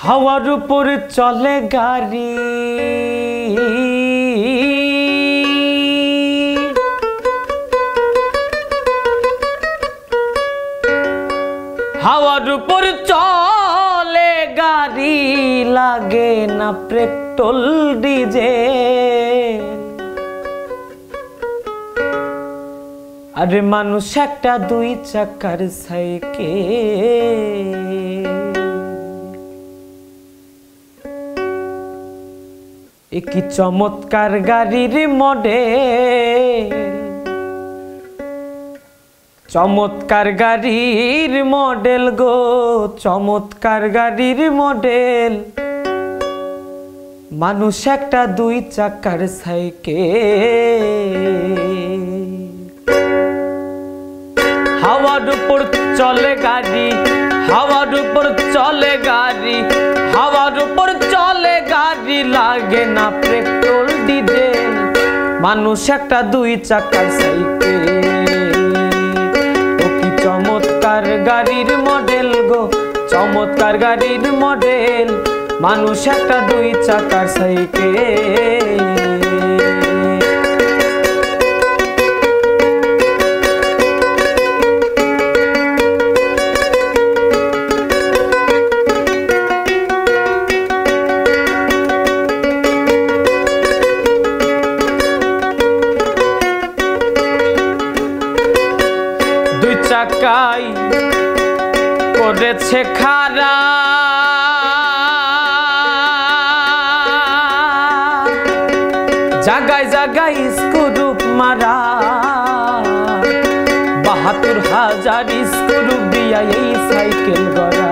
হাওয়ার উপর চলে গাড়ি, হাওয়ার উপর চলে গাড়ি, লাগে না পেট্রোল ডিজেল। আরে মানুষ একটা দুই চাকার সাইকেল, কি চমৎকার গাড়ির মডেল, চমৎকার গাড়ির মডেল গো, চমৎকার গাড়ির মডেল। মানুষ একটা দুই চাকার সাইকেল, হাওয়ার উপর চলে গাড়ি, হাওয়ার উপর চলে গাড়ি, হাওয়ার উপর চলে গাড়ি, লাগে না পেট্রোল ডিজেল। মানুষ একটা দুই চাকার সাইকেল, ও কি চমৎকার গাড়ির মডেল গো, চমৎকার গাড়ির মডেল। মানুষ একটা দুই চাকার সাইকেল। দুই চাকাই করেছে খাড়া, জাগায় জাগায় স্ক্রুপ মারা, ৭২,০০০ স্ক্রুপ দিয়া এই সাইকেল গড়া।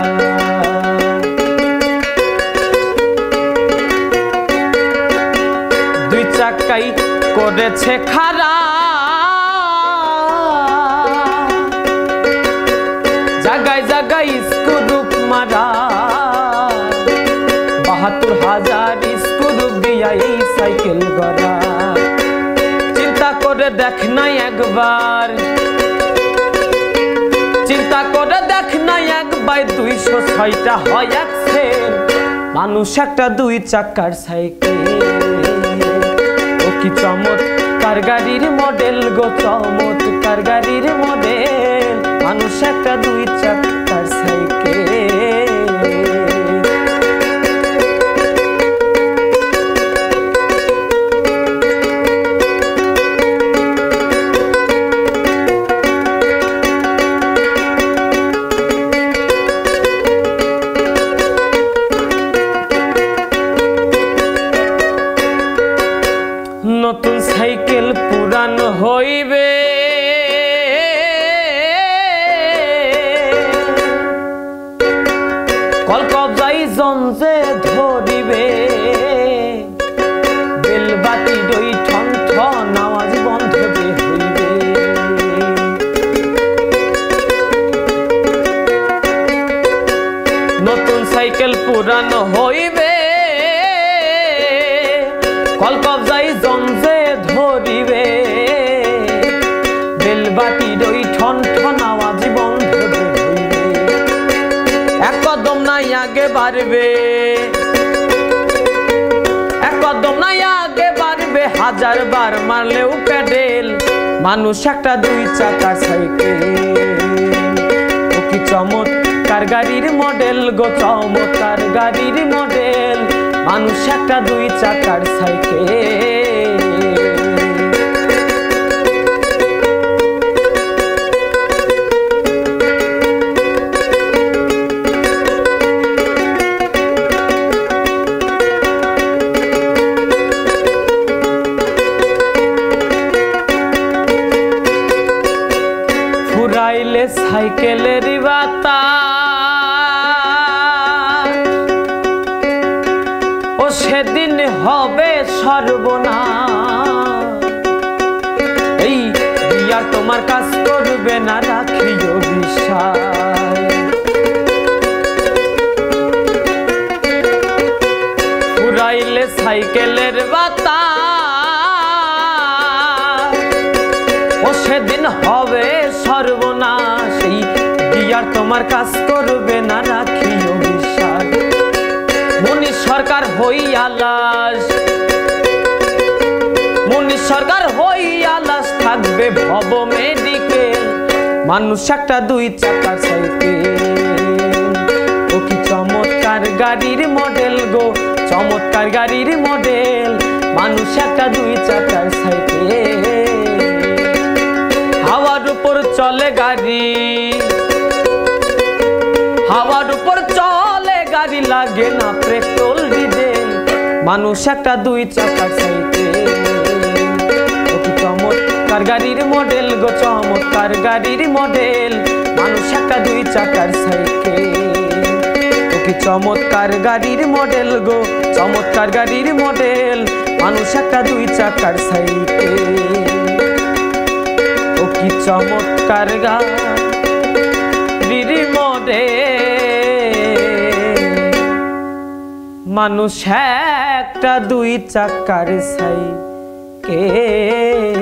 দুই চাকাই করেছে খাড়া, জাগায় জাগায় স্ক্রুপ মারা, ৭২,০০০ স্ক্রুপ দিয়া এই সাইকেল গড়া। চিন্তা করে দেখ নাই একবার, চিন্তা করে দেখ নাই একবার, ২০৬টা হয় অ্যাক্সেল। মানুষ একটা দুই চাকার সাইকেল, ও কি চমৎকার গাড়ির মডেল গো, চমৎকার গাড়ির মডেল। মানুষ একটা দুই চাকার সাইকেল। নতুন সাইকেল পুরানো হইবে, কলকবজাই জঞ্জে ধরিবে, বেলবাতি দই ঠন ঠন আওয়াজ বন্ধ হইবে। নতুন সাইকেল পুরানো হইবে, কলকবজাই জঞ্জে ধরিবে, বেলবাতি দই ঠন ঠন আওয়াজ বন্ধ হইবে। এক কদম নাই আগে বাড়বে, এক কদম নাই আগে বাড়বে, ১০০০ বার মারলেও প্যাডেল। মানুষ একটা দুই চাকার সাইকেল, ও কি চমৎকার গাড়ির মডেল গো, চমৎকার গাড়ির মডেল। মানুষ একটা দুই চাকার সাইকেল। ফুরাইলে সাইকেলের বাতা, ও সেদিন হবে সর্বনাশ। এই বিয়ার তোমার কাজ করবে না, রাখিও বিশ্বাস। ফুরাইলে সাইকেলের বাতা, ও সেদিন হবে সর্বনাশ। এই বিয়ার তোমার কাজ করবে না, রাখিও বিশ্বাস। সরকার হইয়া লাশ, মুনিশ সরকার হইয়া লাশ থাকবে ভব মেডিকেল। মানুষ একটা দুই চাকার সাইকেল, ও কি চমৎকার গাড়ির মডেল গো, চমৎকার গাড়ির মডেল। মানুষ একটা দুই চাকার সাইকেল, হাওয়ার উপর চলে গাড়ি, হাওয়ার উপর চলে গাড়ি, লাগে না পেট্রোল ডিজেল। মানুষ একটা দুই চাকার সাইকেল, ও কি চমৎকার গাড়ির মডেল গো, চমৎকার গাড়ির মডেল। মানুষ একটা দুই চাকার সাইকেল, ও কি চমৎকার গাড়ির মডেল গো, চমৎকার গাড়ির মডেল। মানুষ একটা দুই চাকার সাইকেল, ও কি চমৎকার গাড়ির মডেল। মানুষ একটা দুই চাকার সাইকেল।